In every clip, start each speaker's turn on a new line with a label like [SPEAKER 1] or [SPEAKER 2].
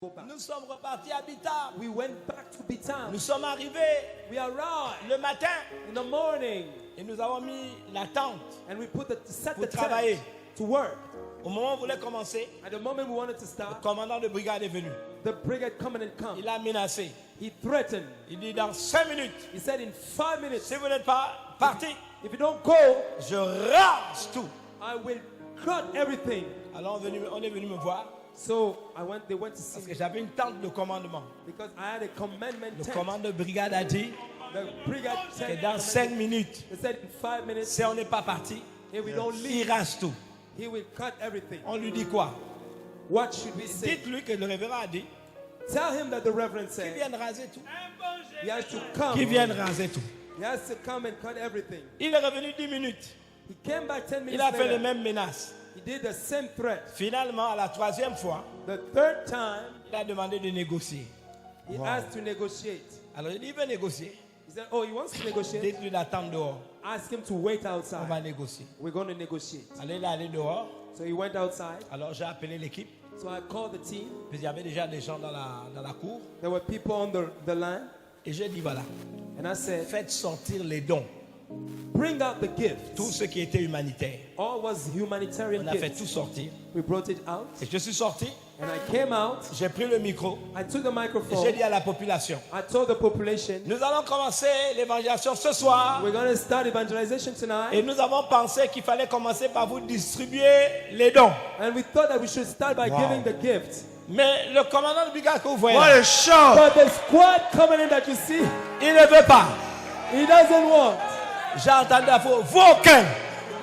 [SPEAKER 1] Nous sommes repartis à Bitam.
[SPEAKER 2] We went back to Bitam.
[SPEAKER 1] Nous sommes arrivés
[SPEAKER 2] We arrived
[SPEAKER 1] le matin
[SPEAKER 2] in the morning
[SPEAKER 1] et nous avons mis la tente
[SPEAKER 2] and we set
[SPEAKER 1] pour
[SPEAKER 2] the
[SPEAKER 1] travailler.
[SPEAKER 2] tent to work.
[SPEAKER 1] Au moment où on voulait commencer,
[SPEAKER 2] At the moment we wanted to
[SPEAKER 1] le
[SPEAKER 2] start,
[SPEAKER 1] commandant de brigade est venu.
[SPEAKER 2] the brigade coming.
[SPEAKER 1] Il a menacé.
[SPEAKER 2] He threatened.
[SPEAKER 1] Il dit dans 5 minutes,
[SPEAKER 2] He said in 5 minutes,
[SPEAKER 1] si vous n'êtes pas partis,
[SPEAKER 2] if you don't go,
[SPEAKER 1] je rase tout.
[SPEAKER 2] I will cut everything.
[SPEAKER 1] Alors on est venu me voir
[SPEAKER 2] So they went to see
[SPEAKER 1] parce
[SPEAKER 2] me
[SPEAKER 1] que j'avais une tente de commandement.
[SPEAKER 2] because I had a commandment
[SPEAKER 1] Le
[SPEAKER 2] tent.
[SPEAKER 1] commandant de brigade a dit
[SPEAKER 2] The brigade
[SPEAKER 1] que
[SPEAKER 2] tent
[SPEAKER 1] dans 5 minutes,
[SPEAKER 2] They said in 5 minutes,
[SPEAKER 1] si on n'est pas parti,
[SPEAKER 2] if we don't
[SPEAKER 1] il
[SPEAKER 2] leave,
[SPEAKER 1] rase tout.
[SPEAKER 2] he will cut everything.
[SPEAKER 1] On lui dit quoi?
[SPEAKER 2] What should we say?
[SPEAKER 1] Dites-lui que le révérend a dit
[SPEAKER 2] Tell him that the reverend
[SPEAKER 1] qu'il
[SPEAKER 2] said
[SPEAKER 1] vienne raser tout.
[SPEAKER 2] he has to come.
[SPEAKER 1] Qu'il vienne raser tout.
[SPEAKER 2] He has to come and cut everything.
[SPEAKER 1] Il est revenu 10 minutes.
[SPEAKER 2] He came back 10 minutes
[SPEAKER 1] Il a fait les
[SPEAKER 2] later.
[SPEAKER 1] mêmes menaces.
[SPEAKER 2] He did the same threat.
[SPEAKER 1] Finalement, à la 3e fois,
[SPEAKER 2] The third time,
[SPEAKER 1] il a demandé de négocier.
[SPEAKER 2] he asked to negotiate.
[SPEAKER 1] Alors il dit, il veut négocier.
[SPEAKER 2] He said, oh, he wants to negotiate?
[SPEAKER 1] Dites-lui d'attendre dehors.
[SPEAKER 2] Ask him to wait
[SPEAKER 1] On
[SPEAKER 2] outside.
[SPEAKER 1] va négocier.
[SPEAKER 2] We're going to negotiate.
[SPEAKER 1] Alors il est allé dehors.
[SPEAKER 2] So he went outside.
[SPEAKER 1] Alors j'ai appelé l'équipe.
[SPEAKER 2] So I called the team.
[SPEAKER 1] Puis il y avait déjà des gens dans la cour.
[SPEAKER 2] There were people on the line.
[SPEAKER 1] Et j'ai dit, voilà,
[SPEAKER 2] And I said,
[SPEAKER 1] faites sortir les dons.
[SPEAKER 2] bring out the gifts.
[SPEAKER 1] Tout ce qui était humanitaire.
[SPEAKER 2] All was humanitarian
[SPEAKER 1] On a fait
[SPEAKER 2] gifts.
[SPEAKER 1] tout sortir.
[SPEAKER 2] We brought it out.
[SPEAKER 1] Et je suis sorti.
[SPEAKER 2] And I came out.
[SPEAKER 1] J'ai pris le micro.
[SPEAKER 2] I took the
[SPEAKER 1] Et
[SPEAKER 2] microphone.
[SPEAKER 1] j'ai dit à la population,
[SPEAKER 2] I told the population,
[SPEAKER 1] nous allons commencer l'évangélisation ce soir.
[SPEAKER 2] we're going to start evangelization
[SPEAKER 1] Et
[SPEAKER 2] tonight.
[SPEAKER 1] nous avons pensé qu'il fallait commencer par vous distribuer les dons.
[SPEAKER 2] And we thought that we should start by
[SPEAKER 1] Wow.
[SPEAKER 2] giving the gifts.
[SPEAKER 1] Mais le commandant de brigade que vous voyez,
[SPEAKER 3] What
[SPEAKER 1] là,
[SPEAKER 3] a show!
[SPEAKER 2] But the squad coming in that you see,
[SPEAKER 1] il ne veut pas.
[SPEAKER 2] he doesn't want.
[SPEAKER 1] J'ai entendu la fois, vous aucun.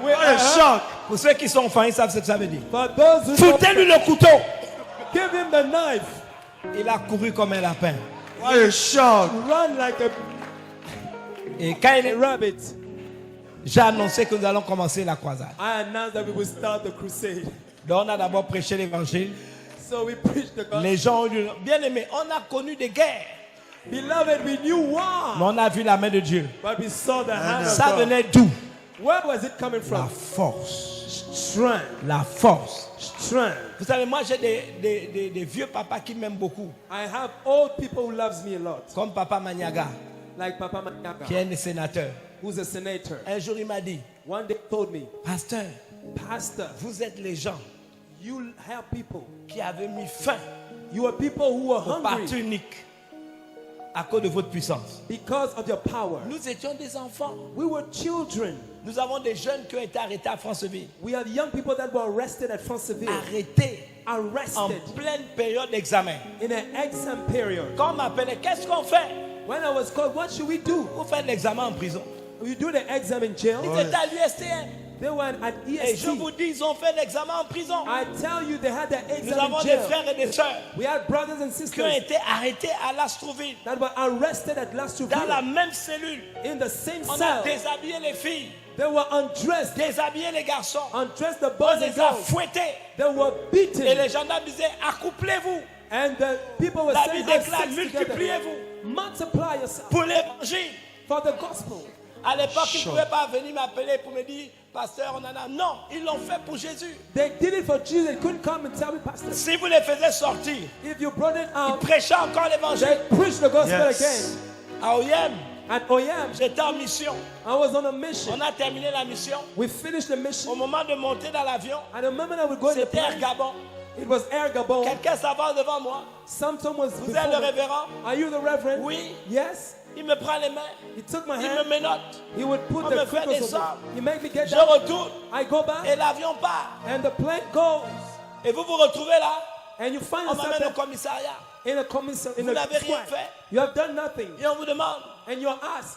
[SPEAKER 2] We
[SPEAKER 3] What a shock!
[SPEAKER 1] Pour ceux qui sont fins, ils savent ce que ça veut dire.
[SPEAKER 2] For those who don't,
[SPEAKER 1] Foutez-lui le couteau.
[SPEAKER 2] give him the knife.
[SPEAKER 1] Il a couru comme un lapin.
[SPEAKER 3] What a shock!
[SPEAKER 2] Run like
[SPEAKER 1] Et quand
[SPEAKER 2] a rabbit.
[SPEAKER 1] j'ai annoncé que nous allons commencer la croisade.
[SPEAKER 2] I announced that we will start the crusade.
[SPEAKER 1] Donc on a d'abord prêché l'évangile.
[SPEAKER 2] So we preached the gospel.
[SPEAKER 1] Les gens ont dit, bien aimé, on a connu des guerres.
[SPEAKER 2] Beloved, we knew
[SPEAKER 1] Mais
[SPEAKER 2] war,
[SPEAKER 1] on a vu la main de Dieu.
[SPEAKER 2] but we saw the hand of
[SPEAKER 1] Ça
[SPEAKER 2] God.
[SPEAKER 1] venait d'où?
[SPEAKER 2] Where was it coming
[SPEAKER 1] La
[SPEAKER 2] from?
[SPEAKER 1] force.
[SPEAKER 2] Strength.
[SPEAKER 1] La force.
[SPEAKER 2] Strength.
[SPEAKER 1] Vous savez, moi j'ai des vieux papas qui m'aiment beaucoup.
[SPEAKER 2] I have old people who loves me a lot,
[SPEAKER 1] Comme Papa Maniaga,
[SPEAKER 2] like Papa
[SPEAKER 1] qui
[SPEAKER 2] Manyaga,
[SPEAKER 1] est un sénateur.
[SPEAKER 2] who's a senator.
[SPEAKER 1] Un jour il m'a dit,
[SPEAKER 2] One day told me,
[SPEAKER 1] Pasteur,
[SPEAKER 2] Pastor,
[SPEAKER 1] vous êtes les gens
[SPEAKER 2] you help people.
[SPEAKER 1] qui avaient mis fin
[SPEAKER 2] You are people who are
[SPEAKER 1] au parti
[SPEAKER 2] hungry
[SPEAKER 1] unique à cause de votre puissance.
[SPEAKER 2] because of your power.
[SPEAKER 1] Nous étions des enfants.
[SPEAKER 2] We were children.
[SPEAKER 1] Nous avons des jeunes qui ont été arrêtés à Franceville.
[SPEAKER 2] We have young people that were arrested at Franceville.
[SPEAKER 1] Arrêtés en
[SPEAKER 2] Arrested
[SPEAKER 1] pleine période d'examen.
[SPEAKER 2] in an exam period.
[SPEAKER 1] Quand on m'appelait, qu'est-ce qu'on fait?
[SPEAKER 2] When I was called, what should we do?
[SPEAKER 1] Vous faites l'examen en prison.
[SPEAKER 2] We do the exam in jail.
[SPEAKER 1] Ils étaient à l'USTM.
[SPEAKER 2] They were at
[SPEAKER 1] Et je
[SPEAKER 2] EST.
[SPEAKER 1] vous dis, ils ont fait l'examen en prison.
[SPEAKER 2] I tell you, they had the
[SPEAKER 1] Nous
[SPEAKER 2] exam
[SPEAKER 1] avons
[SPEAKER 2] in
[SPEAKER 1] des
[SPEAKER 2] jail.
[SPEAKER 1] frères et des sœurs
[SPEAKER 2] We had brothers and
[SPEAKER 1] qui ont
[SPEAKER 2] sisters
[SPEAKER 1] été arrêtés à l'Astroville,
[SPEAKER 2] that were arrested at
[SPEAKER 1] dans la
[SPEAKER 2] Lastrouville
[SPEAKER 1] même cellule.
[SPEAKER 2] in the same
[SPEAKER 1] On a
[SPEAKER 2] cell.
[SPEAKER 1] déshabillé les filles,
[SPEAKER 2] They were undressed,
[SPEAKER 1] déshabillé les garçons.
[SPEAKER 2] undressed the
[SPEAKER 1] On
[SPEAKER 2] boys and
[SPEAKER 1] les a
[SPEAKER 2] girls.
[SPEAKER 1] fouettés.
[SPEAKER 2] They were
[SPEAKER 1] Et
[SPEAKER 2] beaten.
[SPEAKER 1] les gendarmes disaient, accouplez-vous
[SPEAKER 2] And the people were
[SPEAKER 1] La
[SPEAKER 2] saying,
[SPEAKER 1] Bible
[SPEAKER 2] "Have
[SPEAKER 1] déclare,
[SPEAKER 2] sex together.
[SPEAKER 1] multipliez-vous
[SPEAKER 2] Multiply yourself
[SPEAKER 1] pour l'évangile.
[SPEAKER 2] for the gospel."
[SPEAKER 1] À l'époque, ils ne pouvaient pas venir m'appeler pour me dire, pasteur, on en a. Non, ils l'ont fait pour Jésus.
[SPEAKER 2] They did it for Jesus. They couldn't come and tell me, Pastor,
[SPEAKER 1] Si vous les faisiez sortir,
[SPEAKER 2] if you brought it
[SPEAKER 1] ils
[SPEAKER 2] out,
[SPEAKER 1] prêchaient encore l'évangile.
[SPEAKER 2] they preached the gospel
[SPEAKER 3] Yes.
[SPEAKER 2] again.
[SPEAKER 1] À Oyem,
[SPEAKER 2] At Oyam,
[SPEAKER 1] j'étais en mission.
[SPEAKER 2] I was on a mission.
[SPEAKER 1] On a terminé la mission.
[SPEAKER 2] We finished the
[SPEAKER 1] Au
[SPEAKER 2] mission.
[SPEAKER 1] moment de monter dans l'avion,
[SPEAKER 2] At the moment I would go in the
[SPEAKER 1] c'était
[SPEAKER 2] plane,
[SPEAKER 1] Ergabon.
[SPEAKER 2] it was Air Gabon.
[SPEAKER 1] Quelqu'un s'avance devant moi.
[SPEAKER 2] Sometime was
[SPEAKER 1] Vous êtes le
[SPEAKER 2] before me.
[SPEAKER 1] révérend?
[SPEAKER 2] Are you the reverend?
[SPEAKER 1] Oui.
[SPEAKER 2] Yes.
[SPEAKER 1] Il me prend les mains.
[SPEAKER 2] He took my
[SPEAKER 1] Il me
[SPEAKER 2] hand.
[SPEAKER 1] menotte.
[SPEAKER 2] He would put
[SPEAKER 1] On
[SPEAKER 2] the
[SPEAKER 1] me fait
[SPEAKER 2] cripples
[SPEAKER 1] descendre.
[SPEAKER 2] over. He made me get
[SPEAKER 1] Je
[SPEAKER 2] down.
[SPEAKER 1] retourne
[SPEAKER 2] I go back,
[SPEAKER 1] et l'avion part.
[SPEAKER 2] and the plane goes,
[SPEAKER 1] Et vous vous retrouvez là.
[SPEAKER 2] and you find
[SPEAKER 1] On
[SPEAKER 2] yourself
[SPEAKER 1] m'amène au
[SPEAKER 2] there
[SPEAKER 1] commissariat.
[SPEAKER 2] in a commission, in
[SPEAKER 1] Vous
[SPEAKER 2] a
[SPEAKER 1] n'avez rien
[SPEAKER 2] squad.
[SPEAKER 1] fait.
[SPEAKER 2] You have done nothing,
[SPEAKER 1] Et on vous demande.
[SPEAKER 2] and you're asked.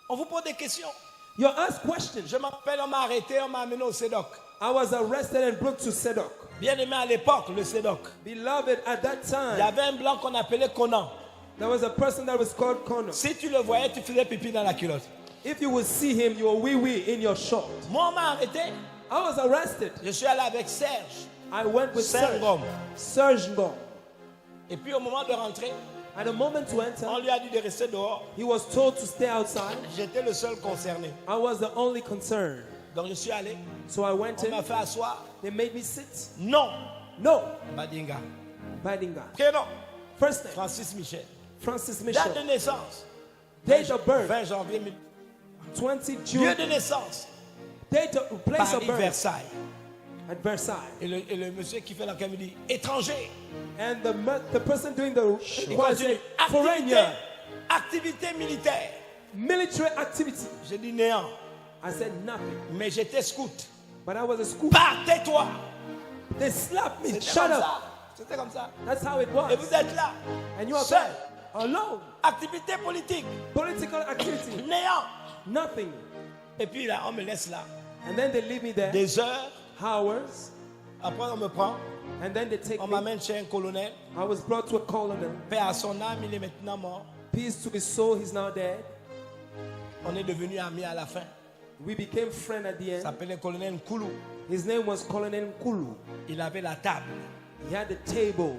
[SPEAKER 1] On vous pose des questions.
[SPEAKER 2] You're asked questions.
[SPEAKER 1] Je m'appelle, on m'a arrêté, on m'a amené au CEDOC.
[SPEAKER 2] I was arrested and brought to Sedok.
[SPEAKER 1] Bien aimé à l'époque, le CEDOC.
[SPEAKER 2] Beloved, at that
[SPEAKER 1] Il y
[SPEAKER 2] time,
[SPEAKER 1] avait un blanc qu'on appelait Conan.
[SPEAKER 2] there was a person that was called Connor.
[SPEAKER 1] Si tu le voyais, tu faisais pipi dans la culotte.
[SPEAKER 2] If you would see him, you were wee-wee in your short.
[SPEAKER 1] Moi, on m'a arrêté.
[SPEAKER 2] I was arrested.
[SPEAKER 1] Je suis allé avec Serge.
[SPEAKER 2] I went with
[SPEAKER 1] Serge
[SPEAKER 2] Serge.
[SPEAKER 1] Ngom.
[SPEAKER 2] Serge Ngom.
[SPEAKER 1] Et puis au moment de rentrer,
[SPEAKER 2] At the moment to
[SPEAKER 1] on
[SPEAKER 2] enter,
[SPEAKER 1] lui a dit de rester dehors.
[SPEAKER 2] he was told to stay outside.
[SPEAKER 1] J'étais le seul concerné.
[SPEAKER 2] I was the only concerned.
[SPEAKER 1] Donc je suis allé.
[SPEAKER 2] So I went
[SPEAKER 1] On
[SPEAKER 2] in.
[SPEAKER 1] m'a fait asseoir.
[SPEAKER 2] They made me sit.
[SPEAKER 1] Non.
[SPEAKER 2] No.
[SPEAKER 1] Badinga.
[SPEAKER 2] Badinga.
[SPEAKER 1] Prénom,
[SPEAKER 2] First name,
[SPEAKER 1] Francis Michel.
[SPEAKER 2] Francis
[SPEAKER 1] Date
[SPEAKER 2] Michel.
[SPEAKER 1] de naissance,
[SPEAKER 2] Date of birth,
[SPEAKER 1] 20 janvier.
[SPEAKER 2] 20
[SPEAKER 1] Lieu
[SPEAKER 2] June.
[SPEAKER 1] de naissance,
[SPEAKER 2] Date of, place of
[SPEAKER 1] Paris,
[SPEAKER 2] birth,
[SPEAKER 1] Versailles.
[SPEAKER 2] at Versailles.
[SPEAKER 1] Et le monsieur qui fait l'enquête me dit étranger.
[SPEAKER 2] And the person doing the
[SPEAKER 1] Il
[SPEAKER 2] inquiry
[SPEAKER 1] continue.
[SPEAKER 2] said, foreigner,
[SPEAKER 1] Activité militaire.
[SPEAKER 2] military activity.
[SPEAKER 1] J'ai dit néant.
[SPEAKER 2] I said nothing.
[SPEAKER 1] Mais j'étais scout.
[SPEAKER 2] But I was a school.
[SPEAKER 1] Pas, tais-toi.
[SPEAKER 2] They slapped me.
[SPEAKER 1] C'était
[SPEAKER 2] Shut
[SPEAKER 1] comme
[SPEAKER 2] up.
[SPEAKER 1] ça. C'était comme ça.
[SPEAKER 2] That's how it was.
[SPEAKER 1] Et vous êtes là.
[SPEAKER 2] And you are
[SPEAKER 1] Seul.
[SPEAKER 2] there, alone.
[SPEAKER 1] Activité politique.
[SPEAKER 2] Political activity.
[SPEAKER 1] Néant.
[SPEAKER 2] Nothing.
[SPEAKER 1] Et puis là, on me laisse là.
[SPEAKER 2] And then they leave me there.
[SPEAKER 1] Des heures.
[SPEAKER 2] Hours.
[SPEAKER 1] Après, on me prend.
[SPEAKER 2] And then they take
[SPEAKER 1] On
[SPEAKER 2] me.
[SPEAKER 1] m'amène chez un colonel.
[SPEAKER 2] I was brought to a colonel.
[SPEAKER 1] Paix à son âme, il est maintenant mort.
[SPEAKER 2] Peace to his soul. He's now dead.
[SPEAKER 1] On est devenus amis à la fin.
[SPEAKER 2] We became friends at the
[SPEAKER 1] Il
[SPEAKER 2] end.
[SPEAKER 1] s'appelait colonel Nkoulou.
[SPEAKER 2] His name was Colonel Nkulu.
[SPEAKER 1] Il avait la table.
[SPEAKER 2] He had the table.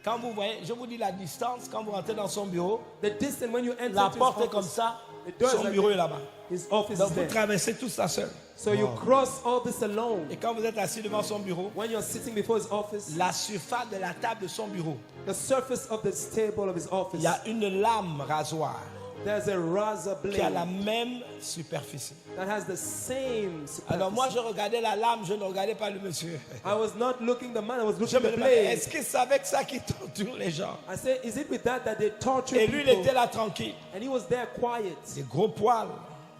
[SPEAKER 1] Quand vous voyez, je vous dis la distance, quand vous rentrez dans son bureau,
[SPEAKER 2] The distance when you enter
[SPEAKER 1] la
[SPEAKER 2] to his
[SPEAKER 1] porte est comme
[SPEAKER 2] office,
[SPEAKER 1] ça,
[SPEAKER 2] the door is
[SPEAKER 1] son
[SPEAKER 2] like
[SPEAKER 1] bureau
[SPEAKER 2] that.
[SPEAKER 1] est là-bas.
[SPEAKER 2] His office
[SPEAKER 1] Donc
[SPEAKER 2] is
[SPEAKER 1] vous
[SPEAKER 2] there.
[SPEAKER 1] traversez tout ça seul.
[SPEAKER 2] So you cross all this alone.
[SPEAKER 1] Et quand vous êtes assis devant son bureau,
[SPEAKER 2] When you're sitting before his office,
[SPEAKER 1] la surface de la table de son bureau,
[SPEAKER 2] the surface of this table of his
[SPEAKER 1] il
[SPEAKER 2] office,
[SPEAKER 1] y a une lame rasoir
[SPEAKER 2] there's a razor
[SPEAKER 1] qui a la
[SPEAKER 2] blade
[SPEAKER 1] même superficie.
[SPEAKER 2] that has the same
[SPEAKER 1] Alors moi
[SPEAKER 2] superficie.
[SPEAKER 1] je regardais la lame, je ne regardais pas le monsieur.
[SPEAKER 2] I was not looking the man, I was
[SPEAKER 1] Je
[SPEAKER 2] looking
[SPEAKER 1] me
[SPEAKER 2] the
[SPEAKER 1] demandais,
[SPEAKER 2] blade.
[SPEAKER 1] est-ce que c'est avec ça qui torture les gens?
[SPEAKER 2] I said, is it with that they torture
[SPEAKER 1] Et lui il
[SPEAKER 2] people?
[SPEAKER 1] était là tranquille,
[SPEAKER 2] And he was there quiet.
[SPEAKER 1] des gros poils,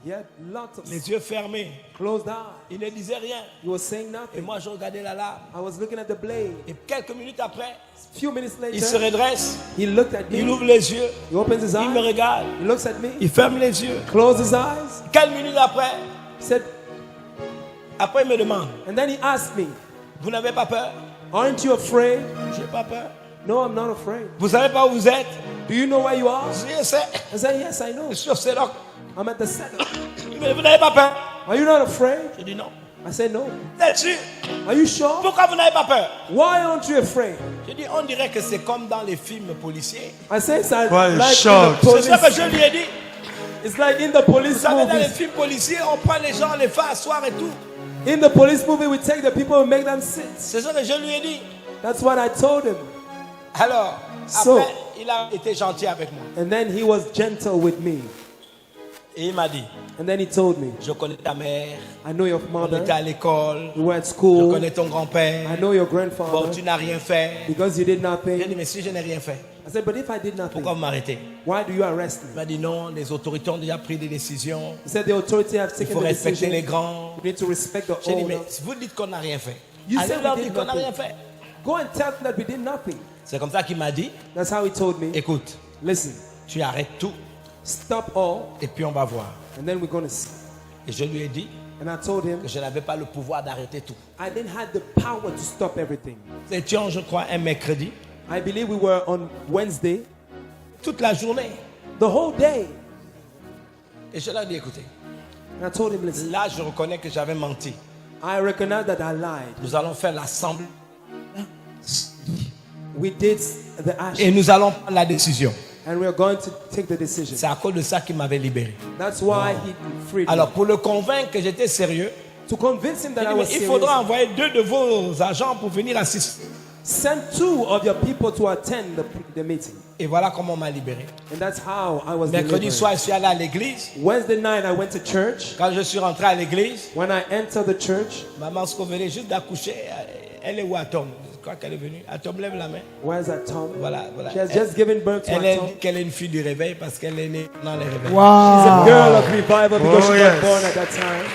[SPEAKER 2] He had lots of
[SPEAKER 1] les yeux fermés,
[SPEAKER 2] closed eyes.
[SPEAKER 1] il ne disait rien.
[SPEAKER 2] He was saying
[SPEAKER 1] Et
[SPEAKER 2] nothing.
[SPEAKER 1] moi je regardais la lame.
[SPEAKER 2] I was looking at the blade.
[SPEAKER 1] Et quelques minutes après,
[SPEAKER 2] Few minutes
[SPEAKER 1] il se
[SPEAKER 2] later,
[SPEAKER 1] redresse,
[SPEAKER 2] he looked at
[SPEAKER 1] il
[SPEAKER 2] me.
[SPEAKER 1] ouvre les yeux,
[SPEAKER 2] He opens his
[SPEAKER 1] il me
[SPEAKER 2] eyes.
[SPEAKER 1] regarde,
[SPEAKER 2] He looks at me.
[SPEAKER 1] il ferme les yeux.
[SPEAKER 2] Closes his eyes.
[SPEAKER 1] Quelques minutes après,
[SPEAKER 2] He said,
[SPEAKER 1] après il me demande,
[SPEAKER 2] and then he asked me,
[SPEAKER 1] vous n'avez pas peur?
[SPEAKER 2] aren't you afraid?
[SPEAKER 1] J'ai pas peur.
[SPEAKER 2] No, I'm not afraid.
[SPEAKER 1] Vous savez pas où vous êtes?
[SPEAKER 2] Do you know where you are?
[SPEAKER 1] Je sais,
[SPEAKER 2] I said, yes, I know.
[SPEAKER 1] sur ce loc.
[SPEAKER 2] I'm at the center.
[SPEAKER 1] Mais vous n'avez pas peur?
[SPEAKER 2] Are you not afraid?
[SPEAKER 1] Je dis non.
[SPEAKER 2] I said, no.
[SPEAKER 1] Vous êtes sûr?
[SPEAKER 2] Are you sure?
[SPEAKER 1] Pourquoi vous n'avez pas peur?
[SPEAKER 2] Why aren't you afraid?
[SPEAKER 1] Je dis, on dirait que c'est comme dans les films policiers.
[SPEAKER 2] I said, it's like
[SPEAKER 3] Why
[SPEAKER 2] in the
[SPEAKER 3] shocked?
[SPEAKER 1] C'est ça que
[SPEAKER 2] police.
[SPEAKER 1] je lui ai dit.
[SPEAKER 2] It's like in the
[SPEAKER 1] Vous
[SPEAKER 2] police
[SPEAKER 1] savez, dans les
[SPEAKER 2] movies.
[SPEAKER 1] films policiers, on prend les gens, on les fait asseoir et tout.
[SPEAKER 2] In the police movie, we take the people and make them sit.
[SPEAKER 1] C'est ça que je lui ai dit.
[SPEAKER 2] That's what I told him.
[SPEAKER 1] Alors,
[SPEAKER 2] So-
[SPEAKER 1] après, il a été gentil avec moi.
[SPEAKER 2] And then he was gentle with me.
[SPEAKER 1] Et il m'a dit,
[SPEAKER 2] And then he told me,
[SPEAKER 1] je connais ta mère,
[SPEAKER 2] I know your
[SPEAKER 1] on était
[SPEAKER 2] mother.
[SPEAKER 1] à l'école,
[SPEAKER 2] You were at
[SPEAKER 1] je
[SPEAKER 2] school.
[SPEAKER 1] connais ton grand-père.
[SPEAKER 2] I know your
[SPEAKER 1] Bon,
[SPEAKER 2] grandfather.
[SPEAKER 1] tu n'as rien fait.
[SPEAKER 2] Because you did
[SPEAKER 1] J'ai
[SPEAKER 2] nothing.
[SPEAKER 1] dit, mais si je n'ai rien fait,
[SPEAKER 2] I said, but if I did nothing,
[SPEAKER 1] pourquoi vous m'arrêtez?
[SPEAKER 2] why do you arrest
[SPEAKER 1] Il
[SPEAKER 2] me?
[SPEAKER 1] m'a dit, non, les autorités ont déjà pris des décisions.
[SPEAKER 2] He said, the authority have
[SPEAKER 1] Il
[SPEAKER 2] taken
[SPEAKER 1] faut
[SPEAKER 2] the
[SPEAKER 1] respecter les
[SPEAKER 2] decision.
[SPEAKER 1] grands.
[SPEAKER 2] You need to respect the
[SPEAKER 1] J'ai dit, mais
[SPEAKER 2] older.
[SPEAKER 1] si vous dites qu'on n'a rien fait,
[SPEAKER 2] You
[SPEAKER 1] allez
[SPEAKER 2] said
[SPEAKER 1] leur
[SPEAKER 2] we
[SPEAKER 1] dire
[SPEAKER 2] did
[SPEAKER 1] qu'on n'a rien
[SPEAKER 2] nothing.
[SPEAKER 1] fait.
[SPEAKER 2] Go and tell them that we did nothing.
[SPEAKER 1] C'est comme ça qu'il m'a dit,
[SPEAKER 2] That's how he told me.
[SPEAKER 1] écoute,
[SPEAKER 2] Listen,
[SPEAKER 1] tu arrêtes tout
[SPEAKER 2] stop all,
[SPEAKER 1] et puis on va voir.
[SPEAKER 2] and then we're going to see.
[SPEAKER 1] Et je lui ai dit
[SPEAKER 2] And I told him,
[SPEAKER 1] que je n'avais pas le pouvoir d'arrêter tout.
[SPEAKER 2] I didn't have the power to stop everything.
[SPEAKER 1] Nous étions, je crois, un mercredi,
[SPEAKER 2] I believe we were on Wednesday,
[SPEAKER 1] toute la journée.
[SPEAKER 2] the whole day.
[SPEAKER 1] Et je leur ai dit, écoutez,
[SPEAKER 2] And I told him, listen,
[SPEAKER 1] là je reconnais que j'avais menti.
[SPEAKER 2] I recognize that I lied.
[SPEAKER 1] Nous allons faire l'assemblée
[SPEAKER 2] We did the action,
[SPEAKER 1] et nous allons prendre la décision.
[SPEAKER 2] and we are going to take the decision.
[SPEAKER 1] C'est à cause de ça qu'il m'avait libéré.
[SPEAKER 2] That's why he freed me.
[SPEAKER 1] Alors pour le convaincre que j'étais sérieux,
[SPEAKER 2] To convince him
[SPEAKER 1] j'ai
[SPEAKER 2] that
[SPEAKER 1] dit,
[SPEAKER 2] I was
[SPEAKER 1] mais il faudra
[SPEAKER 2] serious,
[SPEAKER 1] envoyer 2 de vos agents pour venir assister.
[SPEAKER 2] send 2 of your people to attend the meeting.
[SPEAKER 1] Et voilà comment on m'a libéré.
[SPEAKER 2] And that's how I was
[SPEAKER 1] Mercredi
[SPEAKER 2] delivered.
[SPEAKER 1] soir, je suis allé à l'église.
[SPEAKER 2] Wednesday night, I went to church.
[SPEAKER 1] Quand je suis rentré à l'église,
[SPEAKER 2] When I entered the church,
[SPEAKER 1] maman Sco venait juste d'accoucher. Elle est où, Atom? Je crois qu'elle est venue. Atom, lève la main.
[SPEAKER 2] where's that Tom?
[SPEAKER 1] Voilà, voilà.
[SPEAKER 2] She has just given birth to
[SPEAKER 1] Elle
[SPEAKER 2] a
[SPEAKER 1] est
[SPEAKER 2] Tom.
[SPEAKER 1] dit qu'elle est une fille du réveil parce qu'elle est née dans les réveils.
[SPEAKER 2] She's a girl of revival because
[SPEAKER 3] Oh,
[SPEAKER 2] she
[SPEAKER 3] yes.
[SPEAKER 2] was born at that time.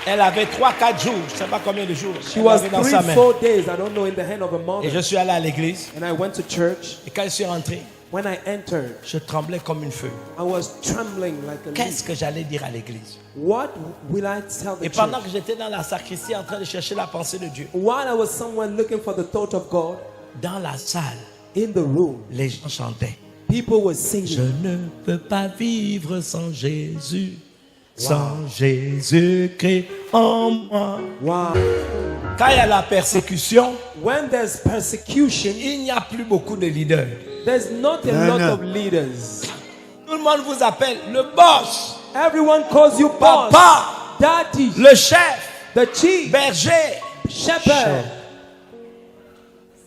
[SPEAKER 1] Elle avait 3-4 jours, je ne sais pas combien de jours.
[SPEAKER 2] She
[SPEAKER 1] Elle
[SPEAKER 2] was
[SPEAKER 1] avait dans sa main.
[SPEAKER 2] 3-4 days, I don't know, in the hand of a
[SPEAKER 1] Et
[SPEAKER 2] mother.
[SPEAKER 1] je suis allé à l'église.
[SPEAKER 2] And I went to church.
[SPEAKER 1] Et quand je suis rentré,
[SPEAKER 2] When I entered,
[SPEAKER 1] je tremblais comme une feuille.
[SPEAKER 2] I was trembling like a
[SPEAKER 1] Qu'est-ce
[SPEAKER 2] leaf.
[SPEAKER 1] que j'allais dire à l'église?
[SPEAKER 2] What will I tell
[SPEAKER 1] Et
[SPEAKER 2] the
[SPEAKER 1] pendant
[SPEAKER 2] church?
[SPEAKER 1] que j'étais dans la sacristie en train de chercher la pensée de Dieu,
[SPEAKER 2] While I was somewhere looking for the thought of God,
[SPEAKER 1] dans la salle,
[SPEAKER 2] in the room,
[SPEAKER 1] les gens chantaient.
[SPEAKER 2] people were
[SPEAKER 1] Je
[SPEAKER 2] singing.
[SPEAKER 1] ne peux pas vivre sans Jésus, sans Jésus-Christ en moi.
[SPEAKER 2] Wow.
[SPEAKER 1] Quand il y a la persécution,
[SPEAKER 2] When there's persecution,
[SPEAKER 1] il n'y a plus beaucoup de leaders.
[SPEAKER 2] there's not a
[SPEAKER 3] No,
[SPEAKER 2] lot
[SPEAKER 3] no.
[SPEAKER 2] of leaders.
[SPEAKER 1] Tout le monde vous appelle le boss,
[SPEAKER 2] Everyone calls you boss,
[SPEAKER 1] papa,
[SPEAKER 2] daddy,
[SPEAKER 1] le chef,
[SPEAKER 2] the chief,
[SPEAKER 1] berger.
[SPEAKER 2] shepherd.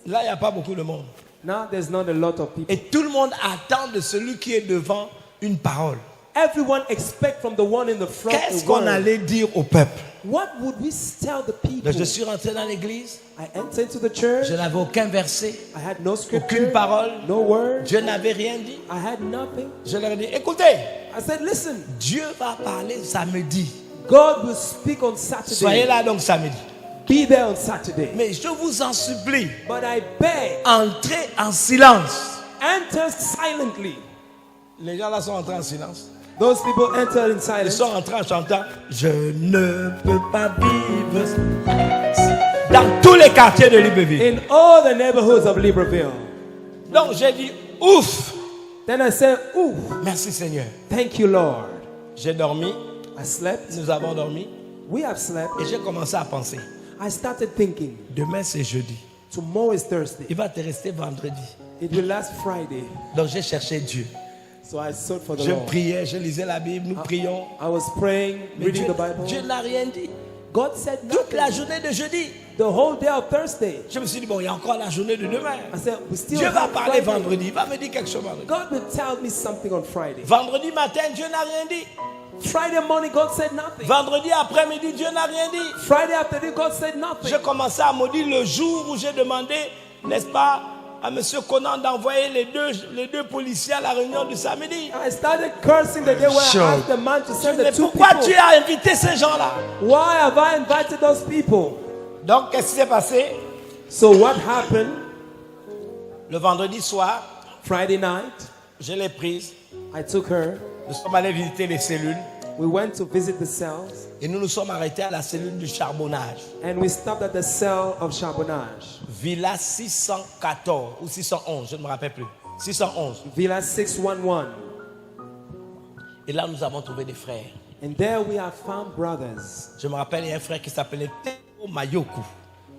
[SPEAKER 1] Là, il n'y a pas beaucoup de monde.
[SPEAKER 2] Now there's not a lot of people.
[SPEAKER 1] Et tout le monde attend de celui qui est devant une parole.
[SPEAKER 2] Everyone expect from the one in the front
[SPEAKER 1] Qu'est-ce
[SPEAKER 2] a
[SPEAKER 1] qu'on
[SPEAKER 2] word.
[SPEAKER 1] allait dire au peuple?
[SPEAKER 2] What would we tell the people?
[SPEAKER 1] Donc, je suis rentré dans l'église.
[SPEAKER 2] I entered into the church.
[SPEAKER 1] Je n'avais aucun verset,
[SPEAKER 2] I had no scripture,
[SPEAKER 1] aucune parole.
[SPEAKER 2] no word.
[SPEAKER 1] Dieu n'avait rien dit.
[SPEAKER 2] I had nothing.
[SPEAKER 1] Je leur ai dit, écoutez,
[SPEAKER 2] I said, listen,
[SPEAKER 1] Dieu va parler samedi.
[SPEAKER 2] God will speak on Saturday.
[SPEAKER 1] Soyez là donc samedi.
[SPEAKER 2] Be there on Saturday.
[SPEAKER 1] Mais je vous en supplie,
[SPEAKER 2] But I beg,
[SPEAKER 1] entrez en silence.
[SPEAKER 2] enter silently.
[SPEAKER 1] Les gens là sont entrés en silence.
[SPEAKER 2] Those people entered in
[SPEAKER 1] Ils
[SPEAKER 2] silence.
[SPEAKER 1] sont entrés en chantant, je ne peux pas vivre dans tous les quartiers de Libreville.
[SPEAKER 2] In all the neighborhoods of Libreville.
[SPEAKER 1] Donc j'ai dit, ouf,
[SPEAKER 2] Then I said, ooh,
[SPEAKER 1] merci Seigneur.
[SPEAKER 2] thank you, Lord.
[SPEAKER 1] J'ai dormi,
[SPEAKER 2] I slept.
[SPEAKER 1] nous avons dormi,
[SPEAKER 2] We have slept.
[SPEAKER 1] et j'ai commencé à penser,
[SPEAKER 2] I started thinking,
[SPEAKER 1] demain c'est jeudi,
[SPEAKER 2] tomorrow is Thursday.
[SPEAKER 1] il va te rester vendredi.
[SPEAKER 2] It will last Friday.
[SPEAKER 1] Donc j'ai cherché Dieu.
[SPEAKER 2] So I sought for the
[SPEAKER 1] Je
[SPEAKER 2] Lord.
[SPEAKER 1] priais, je lisais la Bible, nous prions.
[SPEAKER 2] I was praying,
[SPEAKER 1] Mais
[SPEAKER 2] reading
[SPEAKER 1] Dieu,
[SPEAKER 2] the Bible.
[SPEAKER 1] Dieu n'a rien dit.
[SPEAKER 2] God said
[SPEAKER 1] Toute
[SPEAKER 2] nothing.
[SPEAKER 1] la journée de jeudi,
[SPEAKER 2] The whole day of Thursday.
[SPEAKER 1] je me suis dit, bon, il y a encore la journée de demain.
[SPEAKER 2] I said, we still
[SPEAKER 1] Dieu va
[SPEAKER 2] have
[SPEAKER 1] parler
[SPEAKER 2] Friday.
[SPEAKER 1] vendredi, il va me dire quelque chose vendredi.
[SPEAKER 2] God will tell me something on Friday.
[SPEAKER 1] Vendredi matin, Dieu n'a rien dit.
[SPEAKER 2] Friday morning, God said nothing.
[SPEAKER 1] Vendredi après-midi, Dieu n'a rien dit.
[SPEAKER 2] Friday afternoon, God said nothing.
[SPEAKER 1] J'ai commencé à me dire le jour où j'ai demandé, n'est-ce pas, à M. Conan d'envoyer les deux policiers à la réunion du samedi.
[SPEAKER 2] I started cursing the day where I asked the man to send
[SPEAKER 1] Mais
[SPEAKER 2] the two
[SPEAKER 1] pourquoi
[SPEAKER 2] people.
[SPEAKER 1] tu as invité ces gens-là?
[SPEAKER 2] Why have I invited those people?
[SPEAKER 1] Donc, qu'est-ce qui s'est passé?
[SPEAKER 2] So what happened
[SPEAKER 1] Le vendredi soir,
[SPEAKER 2] Friday night?
[SPEAKER 1] je l'ai prise.
[SPEAKER 2] I took her.
[SPEAKER 1] Nous sommes allés visiter les cellules.
[SPEAKER 2] We went to visit the cells.
[SPEAKER 1] Et nous nous sommes arrêtés à la cellule du charbonnage.
[SPEAKER 2] And we stopped at the cell of Charbonnage.
[SPEAKER 1] Villa 614 ou 611, je ne me rappelle plus. 611.
[SPEAKER 2] Villa 611.
[SPEAKER 1] Et là, nous avons trouvé des frères.
[SPEAKER 2] And there we have found brothers.
[SPEAKER 1] Je me rappelle, il y a un frère qui s'appelait Théo Mayoku.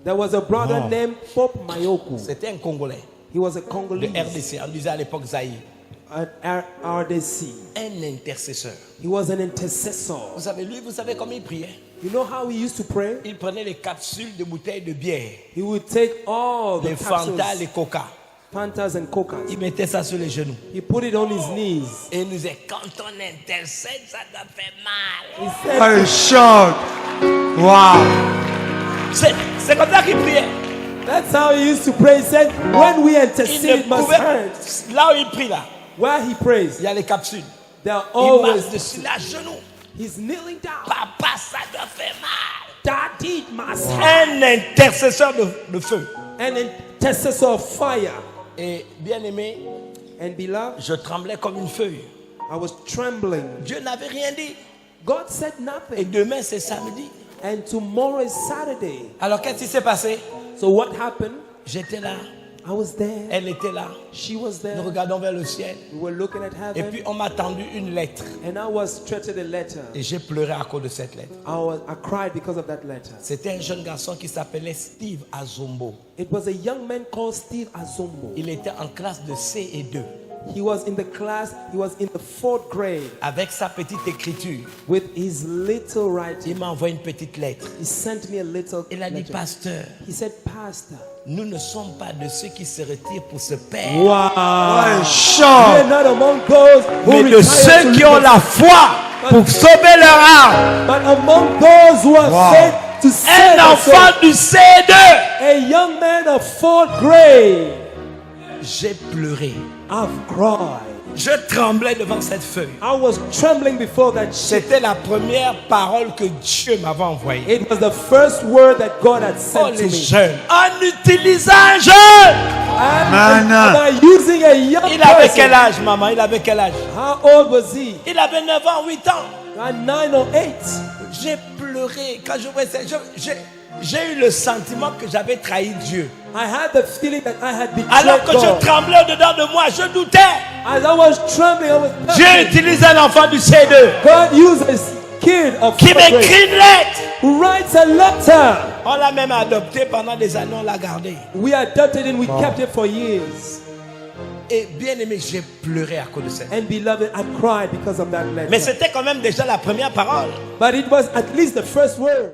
[SPEAKER 2] There was a brother named Pope Mayoku.
[SPEAKER 1] C'était un Congolais
[SPEAKER 2] He was a
[SPEAKER 1] de
[SPEAKER 2] Congolese
[SPEAKER 1] RDC. On disait à l'époque Zaïre.
[SPEAKER 2] at RDC.
[SPEAKER 1] Un intercesseur.
[SPEAKER 2] He was an intercessor.
[SPEAKER 1] Vous savez, lui, vous savez comment il priait?
[SPEAKER 2] You know how he used to pray?
[SPEAKER 1] Il prenait les capsules de bouteilles de bière,
[SPEAKER 2] He would take all the
[SPEAKER 1] les Fanta,
[SPEAKER 2] capsules,
[SPEAKER 1] les Coca.
[SPEAKER 2] Fantas and Cocas.
[SPEAKER 1] Il mettait ça sur les genoux.
[SPEAKER 2] He put it on his knees.
[SPEAKER 1] Et il nous disait, quand on intercède, ça doit faire mal.
[SPEAKER 2] He said,
[SPEAKER 3] I shout. Wow.
[SPEAKER 1] C'est comme ça qu'il priait.
[SPEAKER 2] that's how he used to pray. He said, when we
[SPEAKER 1] Il
[SPEAKER 2] intercede,
[SPEAKER 1] ne
[SPEAKER 2] it must
[SPEAKER 1] pouvait,
[SPEAKER 2] hurt.
[SPEAKER 1] là où il prie là,
[SPEAKER 2] Where he prays,
[SPEAKER 1] il y a les capsules.
[SPEAKER 2] there are
[SPEAKER 1] Il
[SPEAKER 2] always,
[SPEAKER 1] marche dessus la genou.
[SPEAKER 2] he's kneeling down.
[SPEAKER 1] Papa, ça doit faire mal.
[SPEAKER 2] Daddy, it must hurt.
[SPEAKER 1] Un intercesseur de feu.
[SPEAKER 2] An intercessor of fire.
[SPEAKER 1] Et bien aimé,
[SPEAKER 2] And beloved,
[SPEAKER 1] je tremblais comme une feuille.
[SPEAKER 2] I was trembling.
[SPEAKER 1] Dieu n'avait rien dit.
[SPEAKER 2] God said
[SPEAKER 1] Et
[SPEAKER 2] nothing.
[SPEAKER 1] demain, c'est samedi.
[SPEAKER 2] And tomorrow is Saturday.
[SPEAKER 1] Alors, qu'est-ce qui s'est passé?
[SPEAKER 2] So what happened?
[SPEAKER 1] J'étais là.
[SPEAKER 2] I was there.
[SPEAKER 1] Elle était là.
[SPEAKER 2] She was
[SPEAKER 1] Nous
[SPEAKER 2] there.
[SPEAKER 1] regardons vers le ciel.
[SPEAKER 2] We were looking at
[SPEAKER 1] Et
[SPEAKER 2] heaven.
[SPEAKER 1] puis, on m'a tendu une lettre.
[SPEAKER 2] And I was stretched a letter.
[SPEAKER 1] Et j'ai pleuré à cause de cette lettre.
[SPEAKER 2] I cried because of that letter.
[SPEAKER 1] C'était un jeune garçon qui s'appelait Steve Azombo.
[SPEAKER 2] It was a young man called Steve Azombo.
[SPEAKER 1] Il était en classe de CE2
[SPEAKER 2] He was in the class, he was in the 4th grade
[SPEAKER 1] avec sa petite écriture.
[SPEAKER 2] with his little writing.
[SPEAKER 1] Il m'a envoyé une petite lettre.
[SPEAKER 2] He sent me a little
[SPEAKER 1] Il a dit,
[SPEAKER 2] letter.
[SPEAKER 1] pasteur,
[SPEAKER 2] He said, Pastor,
[SPEAKER 1] nous ne sommes pas de ceux qui se retirent pour se perdre,
[SPEAKER 3] I
[SPEAKER 2] we're
[SPEAKER 3] shout.
[SPEAKER 2] not among those who
[SPEAKER 1] mais de
[SPEAKER 2] retire
[SPEAKER 1] ceux
[SPEAKER 2] to
[SPEAKER 1] qui ont
[SPEAKER 2] live,
[SPEAKER 1] la foi pour sauver leur âme.
[SPEAKER 2] but among those who are
[SPEAKER 3] Wow.
[SPEAKER 2] faith to save
[SPEAKER 1] Un
[SPEAKER 2] their soul.
[SPEAKER 1] enfant du CE2.
[SPEAKER 2] A young man of 4th grade.
[SPEAKER 1] J'ai pleuré.
[SPEAKER 2] I've cried.
[SPEAKER 1] Je tremblais devant cette feuille.
[SPEAKER 2] I was trembling before that shit.
[SPEAKER 1] C'était la première parole que Dieu m'avait envoyée.
[SPEAKER 2] It was the first word that God had
[SPEAKER 1] Oh,
[SPEAKER 2] sent to
[SPEAKER 1] les
[SPEAKER 2] me.
[SPEAKER 1] jeunes. En utilisant un jeune.
[SPEAKER 2] Am I using a young
[SPEAKER 1] Il avait
[SPEAKER 2] person?
[SPEAKER 1] quel âge, maman? Il avait quel âge?
[SPEAKER 2] How old was he?
[SPEAKER 1] Il avait 9 ans, 8 ans.
[SPEAKER 2] 9 or 8.
[SPEAKER 1] J'ai pleuré quand je voyais ça. J'ai eu le sentiment que j'avais trahi Dieu.
[SPEAKER 2] I had the feeling that I had betrayed
[SPEAKER 1] Alors que je
[SPEAKER 2] God.
[SPEAKER 1] tremblais au-dedans de moi, je doutais.
[SPEAKER 2] As I was trembling, I was
[SPEAKER 1] Dieu
[SPEAKER 2] trembling.
[SPEAKER 1] utilise un enfant du C2
[SPEAKER 2] God uses kid of
[SPEAKER 1] qui
[SPEAKER 2] 4th grade
[SPEAKER 1] m'écrit une lettre.
[SPEAKER 2] who writes a letter.
[SPEAKER 1] On l'a même adopté pendant des années, on l'a gardé.
[SPEAKER 2] We adopted it and we kept it for years.
[SPEAKER 1] Et bien aimé, j'ai pleuré à cause de ça.
[SPEAKER 2] And beloved, I cried because of that letter.
[SPEAKER 1] Mais c'était quand même déjà la première parole.
[SPEAKER 2] But it was at least the first word.